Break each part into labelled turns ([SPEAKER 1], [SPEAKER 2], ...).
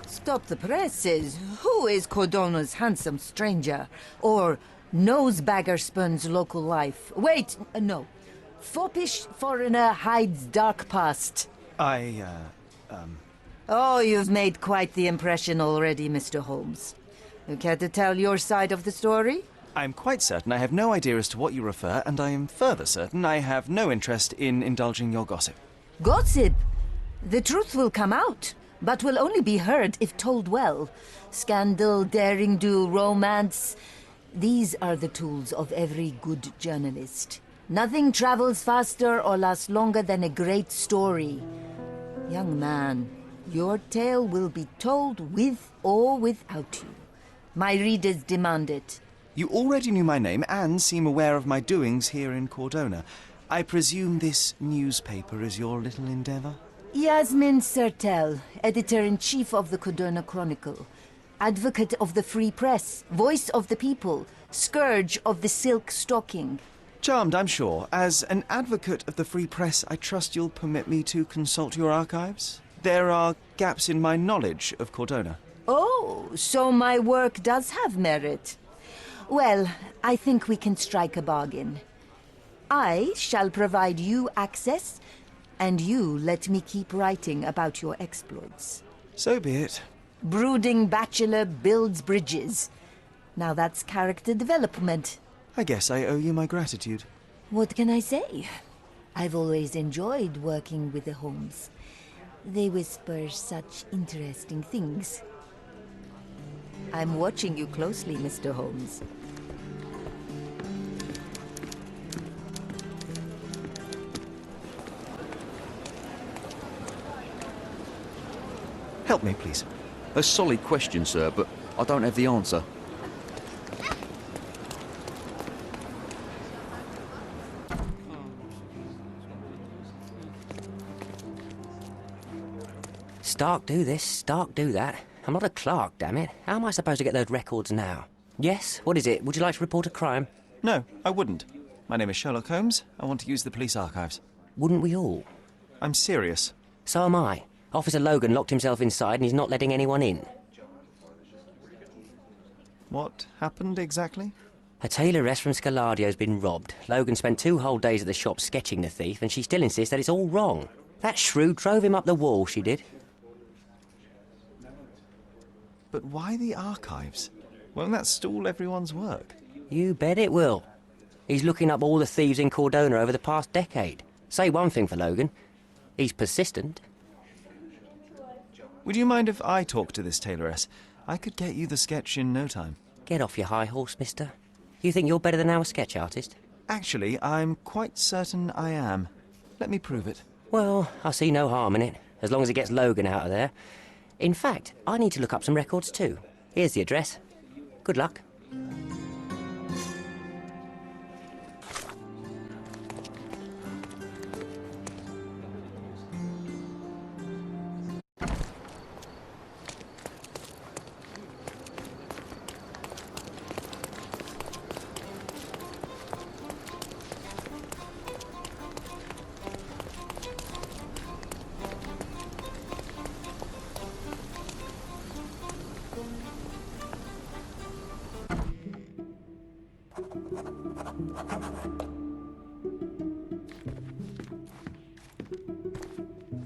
[SPEAKER 1] Stop the presses. Who is Cordona's handsome stranger? Or nosebagger spurns local life? Wait, no. Foppish foreigner hides dark past. Oh, you've made quite the impression already, Mr. Holmes. You care to tell your side of the story?
[SPEAKER 2] I'm quite certain I have no idea as to what you refer, and I am further certain I have no interest in indulging your gossip.
[SPEAKER 1] Gossip? The truth will come out, but will only be heard if told well. Scandal, daring-do, romance. These are the tools of every good journalist. Nothing travels faster or lasts longer than a great story. Young man, your tale will be told with or without you. My readers demand it.
[SPEAKER 2] You already knew my name and seem aware of my doings here in Cordona. I presume this newspaper is your little endeavor?
[SPEAKER 1] Yasmin Sertel, editor-in-chief of the Cordona Chronicle. Advocate of the free press, voice of the people, scourge of the silk stocking.
[SPEAKER 2] Charmed, I'm sure. As an advocate of the free press, I trust you'll permit me to consult your archives? There are gaps in my knowledge of Cordona.
[SPEAKER 1] Oh, so my work does have merit. Well, I think we can strike a bargain. I shall provide you access, and you let me keep writing about your exploits.
[SPEAKER 2] So be it.
[SPEAKER 1] Brooding bachelor builds bridges. Now that's character development.
[SPEAKER 2] I guess I owe you my gratitude.
[SPEAKER 1] What can I say? I've always enjoyed working with the Holmes. They whisper such interesting things. I'm watching you closely, Mr. Holmes.
[SPEAKER 2] Help me, please.
[SPEAKER 3] A solid question, sir, but I don't have the answer.
[SPEAKER 4] Stark do this, Stark do that. I'm not a clerk, damn it. How am I supposed to get those records now? Yes? What is it? Would you like to report a crime?
[SPEAKER 2] No, I wouldn't. My name is Sherlock Holmes. I want to use the police archives.
[SPEAKER 4] Wouldn't we all?
[SPEAKER 2] I'm serious.
[SPEAKER 4] So am I. Officer Logan locked himself inside and he's not letting anyone in.
[SPEAKER 2] What happened exactly?
[SPEAKER 4] A tailoress from Scaladio's been robbed. Logan spent 2 whole days at the shop sketching the thief, and she still insists that it's all wrong. That shrew drove him up the wall, she did.
[SPEAKER 2] But why the archives? Won't that stall everyone's work?
[SPEAKER 4] You bet it will. He's looking up all the thieves in Cordona over the past decade. Say one thing for Logan. He's persistent.
[SPEAKER 2] Would you mind if I talk to this tailoress? I could get you the sketch in no time.
[SPEAKER 4] Get off your high horse, mister. You think you're better than our sketch artist?
[SPEAKER 2] Actually, I'm quite certain I am. Let me prove it.
[SPEAKER 4] Well, I see no harm in it, as long as it gets Logan out of there. In fact, I need to look up some records too. Here's the address. Good luck.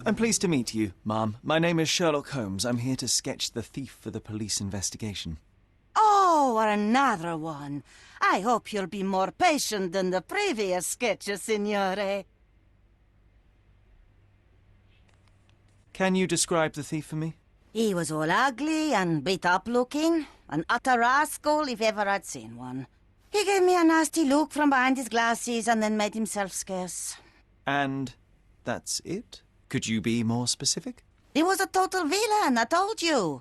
[SPEAKER 2] I'm pleased to meet you, ma'am. My name is Sherlock Holmes. I'm here to sketch the thief for the police investigation.
[SPEAKER 5] Oh, another one. I hope you'll be more patient than the previous sketches, signore.
[SPEAKER 2] Can you describe the thief for me?
[SPEAKER 5] He was all ugly and beat-up looking. An utter rascal if ever I'd seen one. He gave me a nasty look from behind his glasses and then made himself scarce.
[SPEAKER 2] And that's it? Could you be more specific?
[SPEAKER 5] He was a total villain, I told you.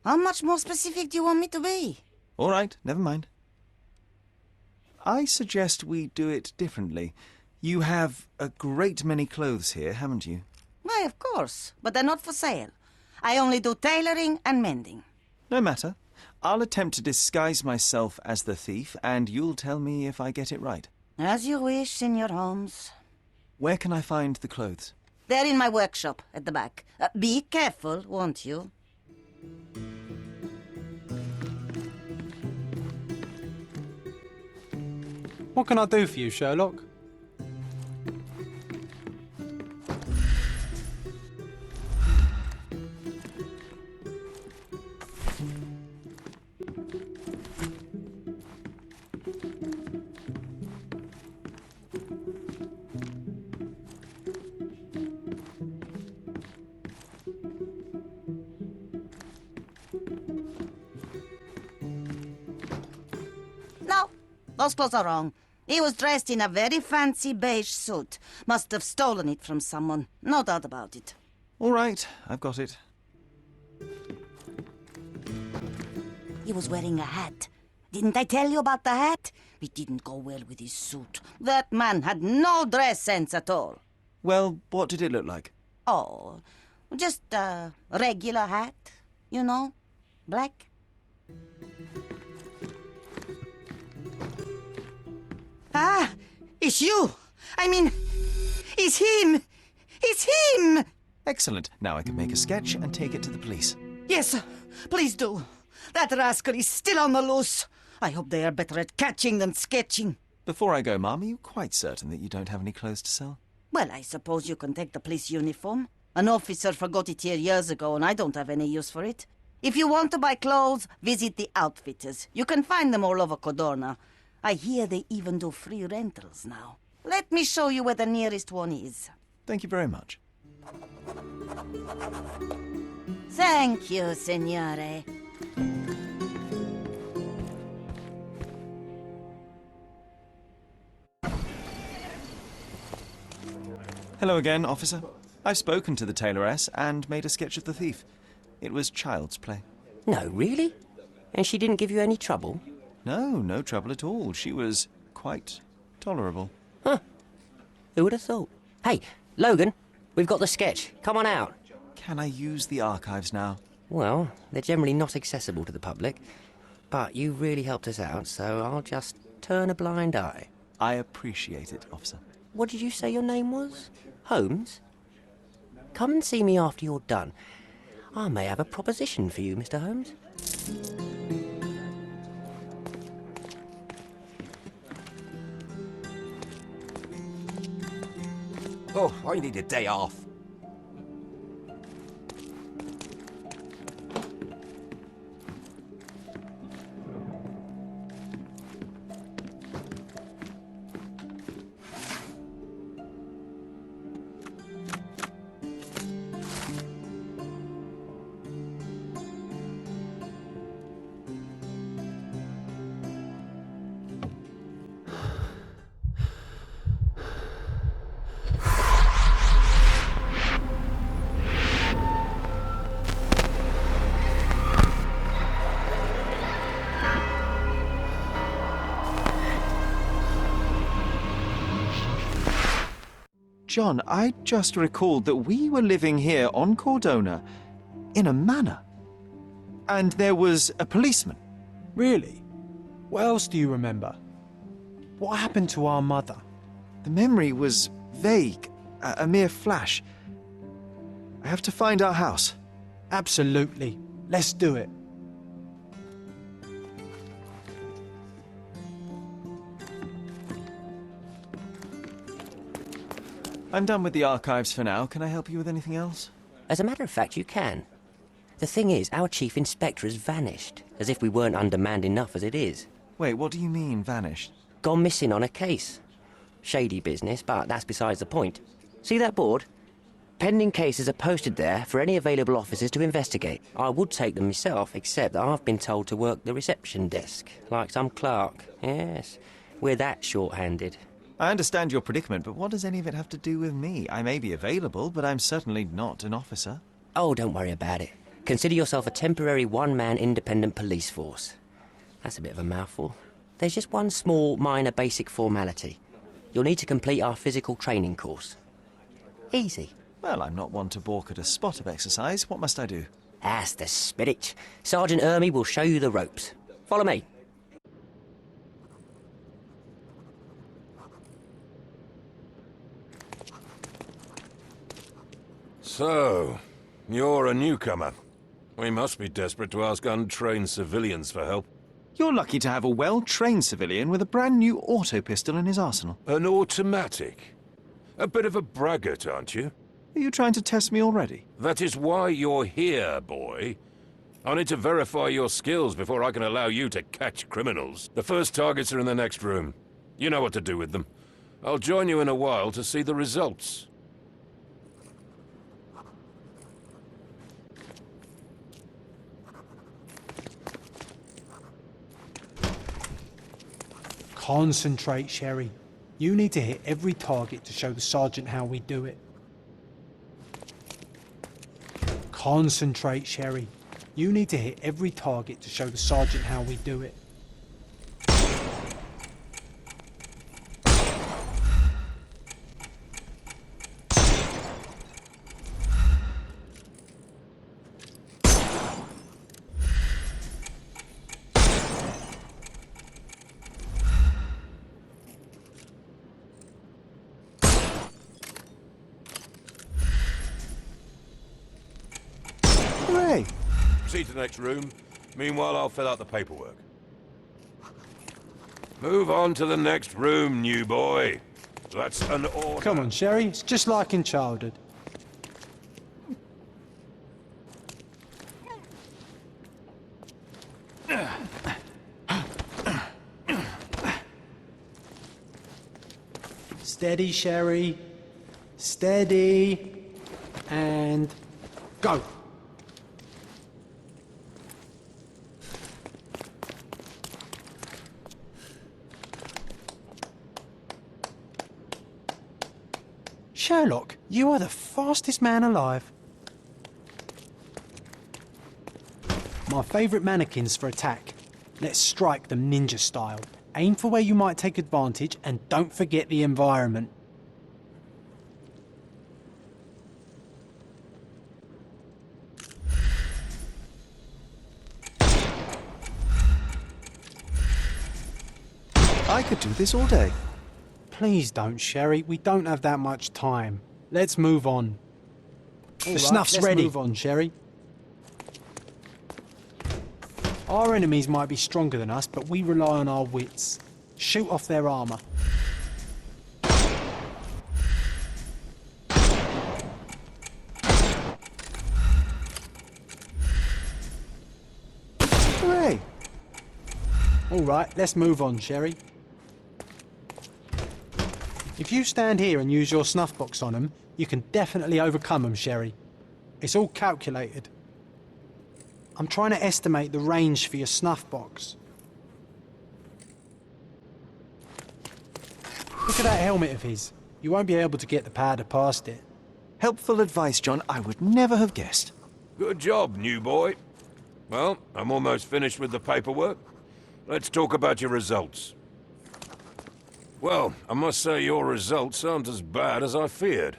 [SPEAKER 5] How much more specific do you want me to be?
[SPEAKER 2] All right, never mind. I suggest we do it differently. You have a great many clothes here, haven't you?
[SPEAKER 5] Why, of course, but they're not for sale. I only do tailoring and mending.
[SPEAKER 2] No matter. I'll attempt to disguise myself as the thief, and you'll tell me if I get it right.
[SPEAKER 5] As you wish, Senor Holmes.
[SPEAKER 2] Where can I find the clothes?
[SPEAKER 5] They're in my workshop at the back. Be careful, won't you?
[SPEAKER 6] What can I do for you, Sherlock?
[SPEAKER 5] No, those clothes are wrong. He was dressed in a very fancy beige suit. Must have stolen it from someone. No doubt about it.
[SPEAKER 2] All right, I've got it.
[SPEAKER 5] He was wearing a hat. Didn't I tell you about the hat? It didn't go well with his suit. That man had no dress sense at all.
[SPEAKER 2] Well, what did it look like?
[SPEAKER 5] Oh, just a regular hat, you know, black. Ah, it's you. I mean, it's him. It's him.
[SPEAKER 2] Excellent. Now I can make a sketch and take it to the police.
[SPEAKER 5] Yes, please do. That rascal is still on the loose. I hope they are better at catching than sketching.
[SPEAKER 2] Before I go, Mum, are you quite certain that you don't have any clothes to sell?
[SPEAKER 5] Well, I suppose you can take the police uniform. An officer forgot it here years ago, and I don't have any use for it. If you want to buy clothes, visit the outfitters. You can find them all over Codorna. I hear they even do free rentals now. Let me show you where the nearest one is.
[SPEAKER 2] Thank you very much.
[SPEAKER 5] Thank you, signore.
[SPEAKER 2] Hello again, officer. I've spoken to the tailoress and made a sketch of the thief. It was child's play.
[SPEAKER 4] No, really? And she didn't give you any trouble?
[SPEAKER 2] No trouble at all. She was quite tolerable.
[SPEAKER 4] Huh. Who would have thought? Hey, Logan, we've got the sketch. Come on out.
[SPEAKER 2] Can I use the archives now?
[SPEAKER 4] Well, they're generally not accessible to the public, but you really helped us out, so I'll just turn a blind eye.
[SPEAKER 2] I appreciate it, officer.
[SPEAKER 4] What did you say your name was? Holmes? Come and see me after you're done. I may have a proposition for you, Mr. Holmes.
[SPEAKER 7] Oh, I need a day off.
[SPEAKER 2] John, I just recalled that we were living here on Cordona in a manor. And there was a policeman.
[SPEAKER 6] Really? What else do you remember? What happened to our mother?
[SPEAKER 2] The memory was vague, a mere flash. I have to find our house.
[SPEAKER 6] Absolutely. Let's do it.
[SPEAKER 2] I'm done with the archives for now. Can I help you with anything else?
[SPEAKER 4] As a matter of fact, you can. The thing is, our chief inspector has vanished, as if we weren't undermanned enough as it is.
[SPEAKER 2] Wait, what do you mean, vanished?
[SPEAKER 4] Gone missing on a case. Shady business, but that's besides the point. See that board? Pending cases are posted there for any available officers to investigate. I would take them myself, except that I've been told to work the reception desk, like some clerk. Yes, we're that short-handed.
[SPEAKER 2] I understand your predicament, but what does any of it have to do with me? I may be available, but I'm certainly not an officer.
[SPEAKER 4] Oh, don't worry about it. Consider yourself a temporary one-man independent police force. That's a bit of a mouthful. There's just one small, minor basic formality. You'll need to complete our physical training course. Easy.
[SPEAKER 2] Well, I'm not one to balk at a spot of exercise. What must I do?
[SPEAKER 4] That's the spirit. Sergeant Ermy will show you the ropes. Follow me.
[SPEAKER 8] So, you're a newcomer. We must be desperate to ask untrained civilians for help.
[SPEAKER 2] You're lucky to have a well-trained civilian with a brand new auto pistol in his arsenal.
[SPEAKER 8] An automatic? A bit of a braggart, aren't you?
[SPEAKER 2] Are you trying to test me already?
[SPEAKER 8] That is why you're here, boy. I need to verify your skills before I can allow you to catch criminals. The first targets are in the next room. You know what to do with them. I'll join you in a while to see the results.
[SPEAKER 6] Concentrate, Sherry. You need to hit every target to show the sergeant how we do it. Concentrate, Sherry. You need to hit every target to show the sergeant how we do it.
[SPEAKER 2] Hooray!
[SPEAKER 8] Proceed to the next room. Meanwhile, I'll fill out the paperwork. Move on to the next room, new boy. That's an order.
[SPEAKER 6] Come on, Sherry. It's just like in childhood. Steady, Sherry. Steady. And go. Sherlock, you are the fastest man alive. My favourite mannequins for attack. Let's strike them ninja style. Aim for where you might take advantage and don't forget the environment.
[SPEAKER 2] I could do this all day.
[SPEAKER 6] Please don't, Sherry. We don't have that much time. Let's move on. The snuff's ready. Let's move on, Sherry. Our enemies might be stronger than us, but we rely on our wits. Shoot off their armour.
[SPEAKER 2] Hooray!
[SPEAKER 6] All right, let's move on, Sherry. If you stand here and use your snuff box on them, you can definitely overcome them, Sherry. It's all calculated. I'm trying to estimate the range for your snuff box. Look at that helmet of his. You won't be able to get the powder past it.
[SPEAKER 2] Helpful advice, John. I would never have guessed.
[SPEAKER 8] Good job, new boy. Well, I'm almost finished with the paperwork. Let's talk about your results. Well, I must say your results aren't as bad as I feared.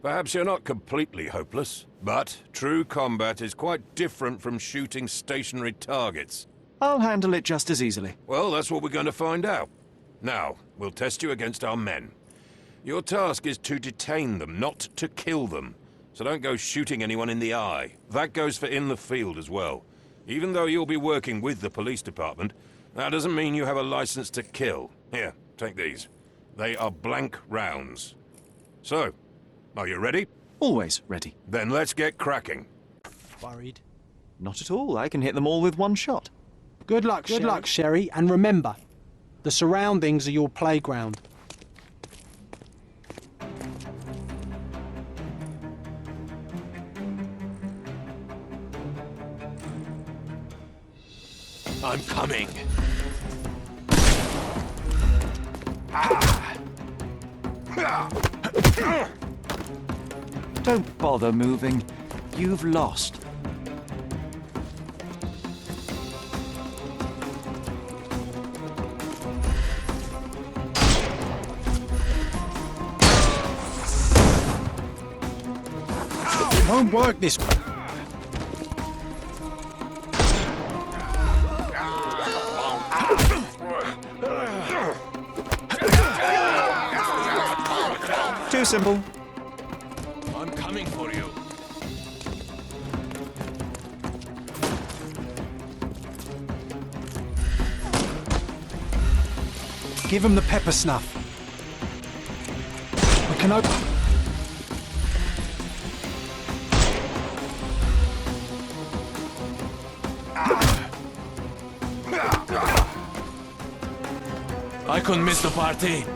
[SPEAKER 8] Perhaps you're not completely hopeless, but true combat is quite different from shooting stationary targets.
[SPEAKER 2] I'll handle it just as easily.
[SPEAKER 8] Well, that's what we're going to find out. Now, we'll test you against our men. Your task is to detain them, not to kill them. So don't go shooting anyone in the eye. That goes for in the field as well. Even though you'll be working with the police department, that doesn't mean you have a license to kill. Here, take these. They are blank rounds. So, are you ready?
[SPEAKER 2] Always ready.
[SPEAKER 8] Then let's get cracking.
[SPEAKER 6] Worried?
[SPEAKER 2] Not at all. I can hit them all with one shot.
[SPEAKER 6] Good luck, Sherry. And remember, the surroundings are your playground.
[SPEAKER 8] I'm coming.
[SPEAKER 2] Don't bother moving. You've lost.
[SPEAKER 6] It won't work this way.
[SPEAKER 2] too simple.
[SPEAKER 8] I'm coming for you.
[SPEAKER 6] Give him the pepper snuff. We can open...
[SPEAKER 9] I couldn't miss the party.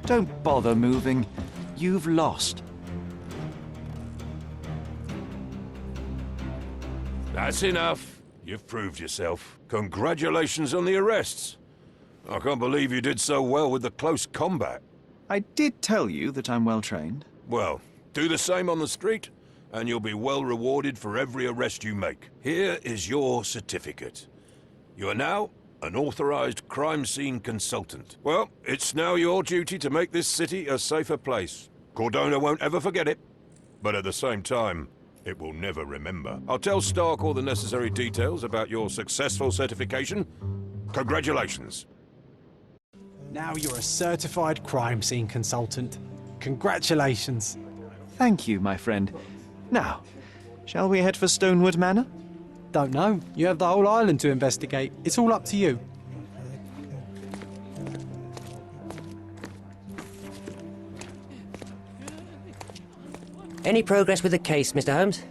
[SPEAKER 2] Don't bother moving. You've lost.
[SPEAKER 8] That's enough. You've proved yourself. Congratulations on the arrests. I can't believe you did so well with the close combat.
[SPEAKER 2] I did tell you that I'm well trained.
[SPEAKER 8] Well, do the same on the street, and you'll be well rewarded for every arrest you make. Here is your certificate. You are now an authorized crime scene consultant. Well, it's now your duty to make this city a safer place. Cordona won't ever forget it, but at the same time, it will never remember. I'll tell Stark all the necessary details about your successful certification. Congratulations.
[SPEAKER 6] Now you're a certified crime scene consultant. Congratulations.
[SPEAKER 2] Thank you, my friend. Now, shall we head for Stonewood Manor?
[SPEAKER 6] Don't know. You have the whole island to investigate. It's all up to you.
[SPEAKER 4] Any progress with the case, Mr. Holmes?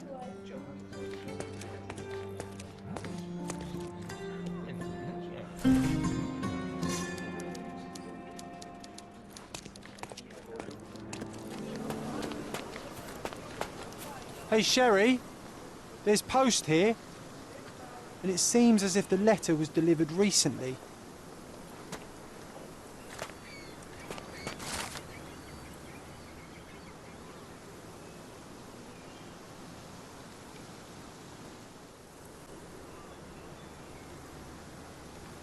[SPEAKER 6] Hey, Sherry. There's post here. And it seems as if the letter was delivered recently.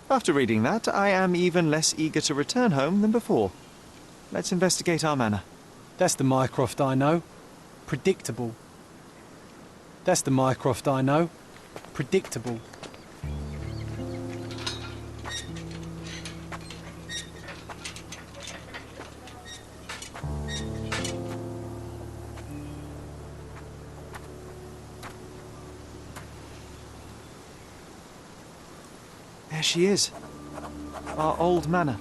[SPEAKER 2] After reading that, I am even less eager to return home than before. Let's investigate our manor.
[SPEAKER 6] That's the Mycroft I know. Predictable. That's the Mycroft I know. Predictable.
[SPEAKER 2] There she is. Our old manor.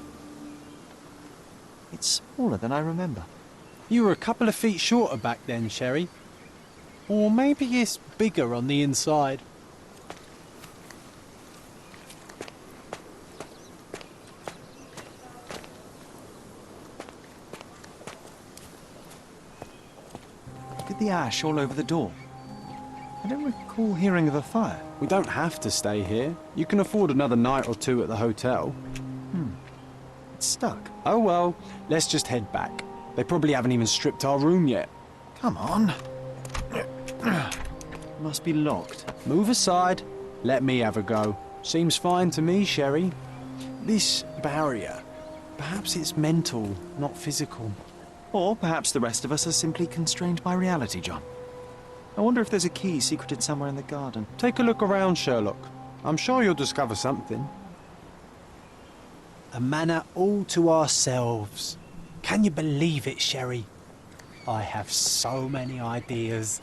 [SPEAKER 2] It's smaller than I remember.
[SPEAKER 6] You were a couple of feet shorter back then, Sherry. Or maybe it's bigger on the inside.
[SPEAKER 2] Look at the ash all over the door. I don't recall hearing of a fire.
[SPEAKER 6] We don't have to stay here. You can afford another night or two at the hotel.
[SPEAKER 2] It's stuck.
[SPEAKER 6] Oh well, let's just head back. They probably haven't even stripped our room yet.
[SPEAKER 2] Come on. Must be locked.
[SPEAKER 6] Move aside. Let me have a go. Seems fine to me, Sherry. This barrier, perhaps it's mental, not physical.
[SPEAKER 2] Or perhaps the rest of us are simply constrained by reality, John. I wonder if there's a key secreted somewhere in the garden.
[SPEAKER 6] Take a look around, Sherlock. I'm sure you'll discover something. A manor all to ourselves. Can you believe it, Sherry? I have so many ideas.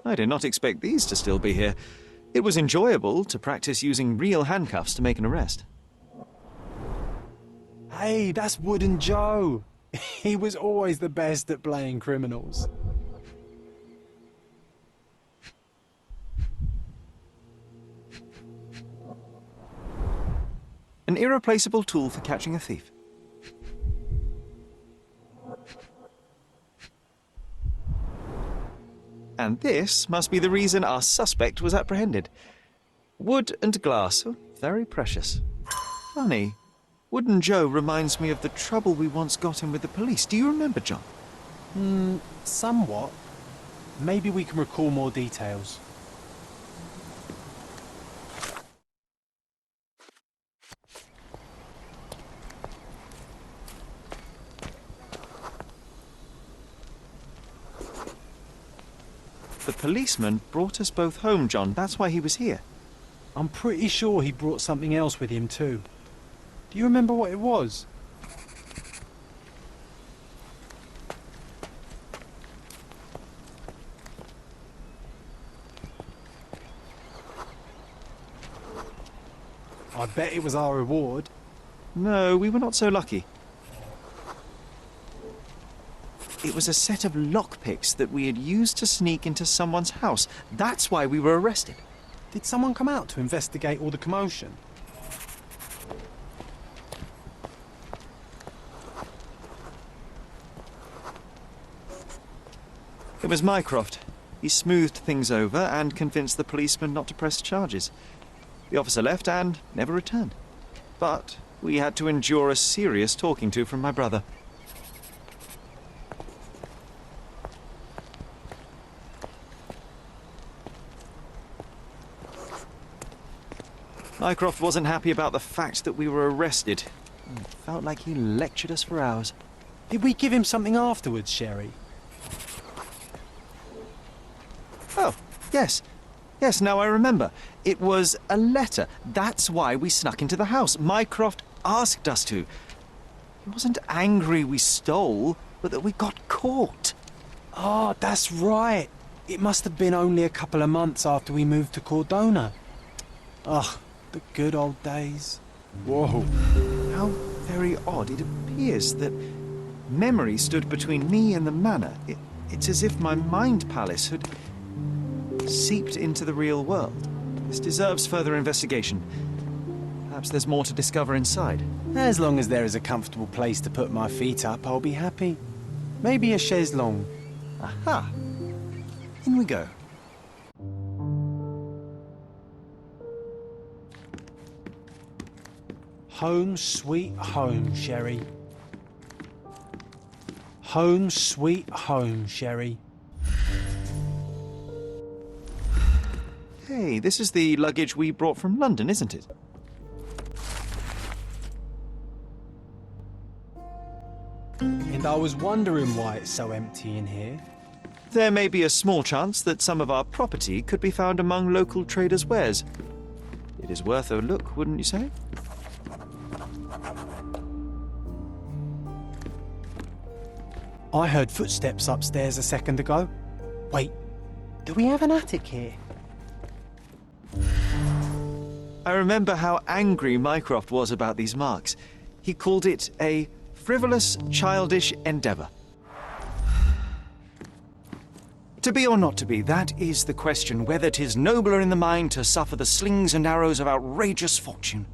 [SPEAKER 2] I did not expect these to still be here. It was enjoyable to practice using real handcuffs to make an arrest.
[SPEAKER 6] Hey, that's Wooden Joe. He was always the best at playing criminals.
[SPEAKER 2] An irreplaceable tool for catching a thief. And this must be the reason our suspect was apprehended. Wood and glass, oh, very precious. Funny, Wooden Joe reminds me of the trouble we once got in with the police. Do you remember, John?
[SPEAKER 6] Somewhat. Maybe we can recall more details.
[SPEAKER 2] The policeman brought us both home, John. That's why he was here.
[SPEAKER 6] I'm pretty sure he brought something else with him too. Do you remember what it was? I bet it was our reward.
[SPEAKER 2] No, we were not so lucky. It was a set of lockpicks that we had used to sneak into someone's house. That's why we were arrested.
[SPEAKER 6] Did someone come out to investigate all the commotion?
[SPEAKER 2] It was Mycroft. He smoothed things over and convinced the policeman not to press charges. The officer left and never returned. But we had to endure a serious talking to from my brother. Mycroft wasn't happy about the fact that we were arrested. It felt like he lectured us for hours.
[SPEAKER 6] Did we give him something afterwards, Sherry?
[SPEAKER 2] Oh, yes. Yes, now I remember. It was a letter. That's why we snuck into the house. Mycroft asked us to. He wasn't angry we stole, but that we got caught.
[SPEAKER 6] Oh, that's right. It must have been only a couple of months after we moved to Cordona. Ugh, the good old days. Whoa.
[SPEAKER 2] How very odd. It appears that memory stood between me and the manor. It's as if my mind palace had seeped into the real world. This deserves further investigation. Perhaps there's more to discover inside.
[SPEAKER 6] As long as there is a comfortable place to put my feet up, I'll be happy. Maybe a chaise longue.
[SPEAKER 2] Aha! In we go.
[SPEAKER 6] Home sweet home, Sherry. Home sweet home, Sherry.
[SPEAKER 2] Hey, this is the luggage we brought from London, isn't it?
[SPEAKER 6] And I was wondering why it's so empty in here.
[SPEAKER 2] There may be a small chance that some of our property could be found among local traders' wares. It is worth a look, wouldn't you say?
[SPEAKER 6] I heard footsteps upstairs a second ago. Wait, do we have an attic here?
[SPEAKER 2] I remember how angry Mycroft was about these marks. He called it a frivolous, childish endeavour. To be or not to be, that is the question, whether 'tis nobler in the mind to suffer the slings and arrows of outrageous fortune.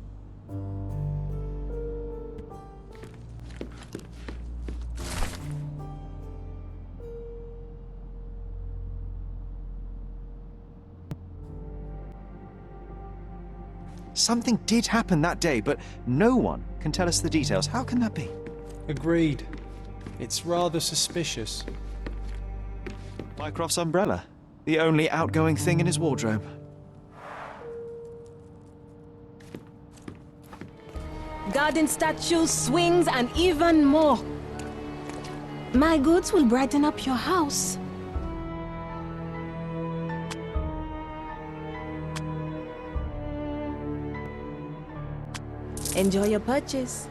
[SPEAKER 2] Something did happen that day, but no one can tell us the details. How can that be?
[SPEAKER 6] Agreed. It's rather suspicious.
[SPEAKER 2] Mycroft's umbrella, the only outgoing thing in his wardrobe.
[SPEAKER 10] Garden statues, swings, and even more. My goods will brighten up your house. Enjoy your purchase.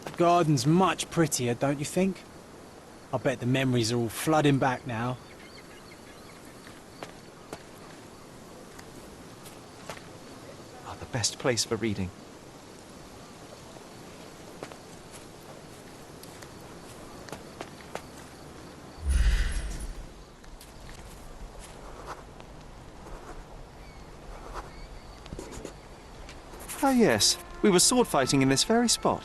[SPEAKER 6] The garden's much prettier, don't you think? I bet the memories are all flooding back now.
[SPEAKER 2] Ah, the best place for reading. Oh yes, we were sword fighting in this very spot.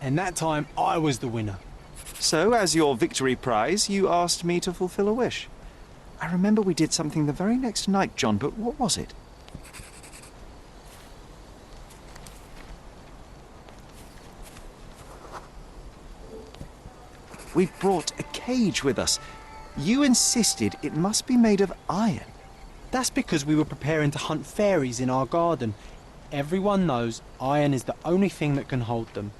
[SPEAKER 6] And that time, I was the winner.
[SPEAKER 2] So, as your victory prize, you asked me to fulfill a wish. I remember we did something the very next night, John, but what was it? We brought a cage with us. You insisted it must be made of iron.
[SPEAKER 6] That's because we were preparing to hunt fairies in our garden. Everyone knows iron is the only thing that can hold them.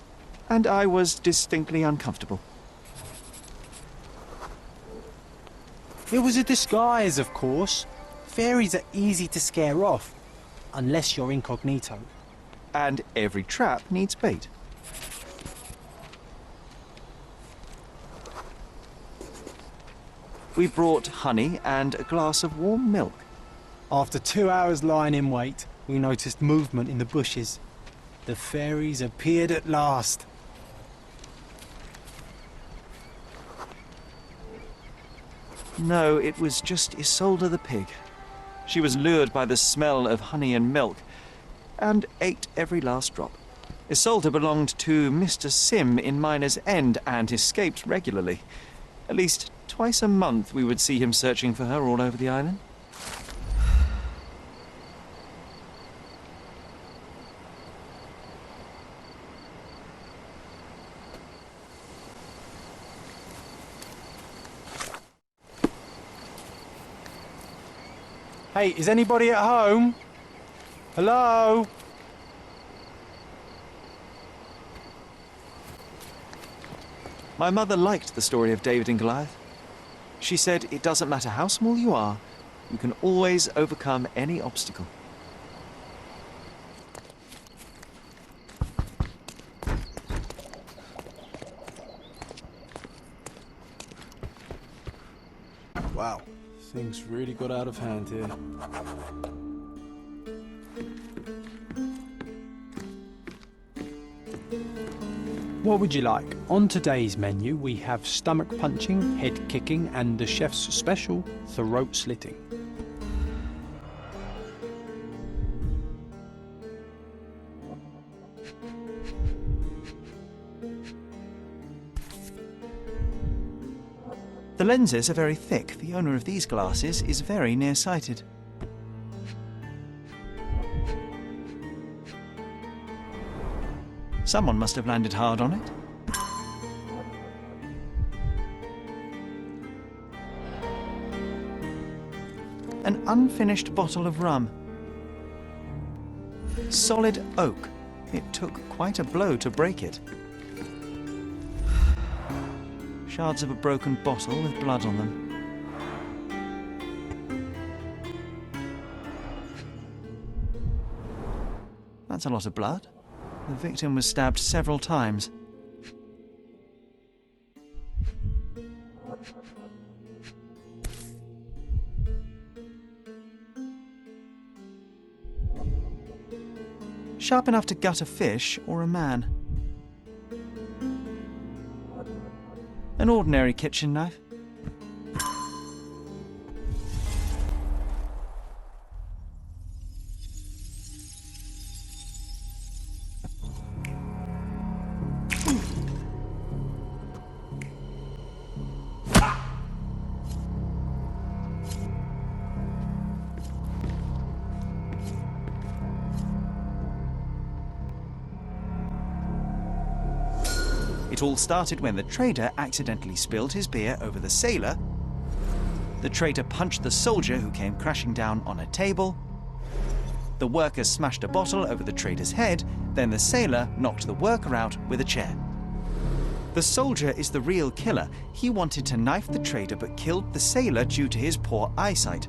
[SPEAKER 2] And I was distinctly uncomfortable.
[SPEAKER 6] It was a disguise, of course. Fairies are easy to scare off, unless you're incognito.
[SPEAKER 2] And every trap needs bait. We brought honey and a glass of warm milk.
[SPEAKER 6] After 2 hours lying in wait, we noticed movement in the bushes. The fairies appeared at last.
[SPEAKER 2] No, it was just Isolde the pig. She was lured by the smell of honey and milk, and ate every last drop. Isolde belonged to Mr. Sim in Miner's End and escaped regularly. At least twice a month we would see him searching for her all over the island.
[SPEAKER 6] Hey, is anybody at home? Hello?
[SPEAKER 2] My mother liked the story of David and Goliath. She said it doesn't matter how small you are, you can always overcome any obstacle.
[SPEAKER 9] Wow, things really got out of hand here.
[SPEAKER 6] What would you like? On today's menu, we have stomach punching, head kicking, and the chef's special, throat slitting.
[SPEAKER 2] The lenses are very thick. The owner of these glasses is very nearsighted. Someone must have landed hard on it. An unfinished bottle of rum. Solid oak. It took quite a blow to break it. Shards of a broken bottle with blood on them. That's a lot of blood. The victim was stabbed several times. Sharp enough to gut a fish or a man. An ordinary kitchen knife. It all started when the trader accidentally spilled his beer over the sailor. The trader punched the soldier who came crashing down on a table. The worker smashed a bottle over the trader's head, then the sailor knocked the worker out with a chair. The soldier is the real killer. He wanted to knife the trader but killed the sailor due to his poor eyesight.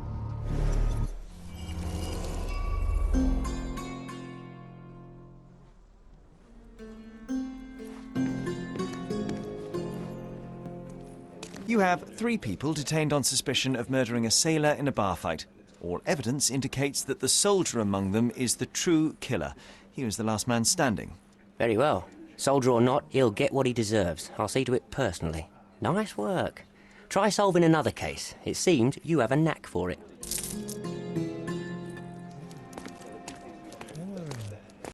[SPEAKER 2] You have 3 people detained on suspicion of murdering a sailor in a bar fight. All evidence indicates that the soldier among them is the true killer. He was the last man standing.
[SPEAKER 4] Very well. Soldier or not, he'll get what he deserves. I'll see to it personally. Nice work. Try solving another case. It seems you have a knack for it.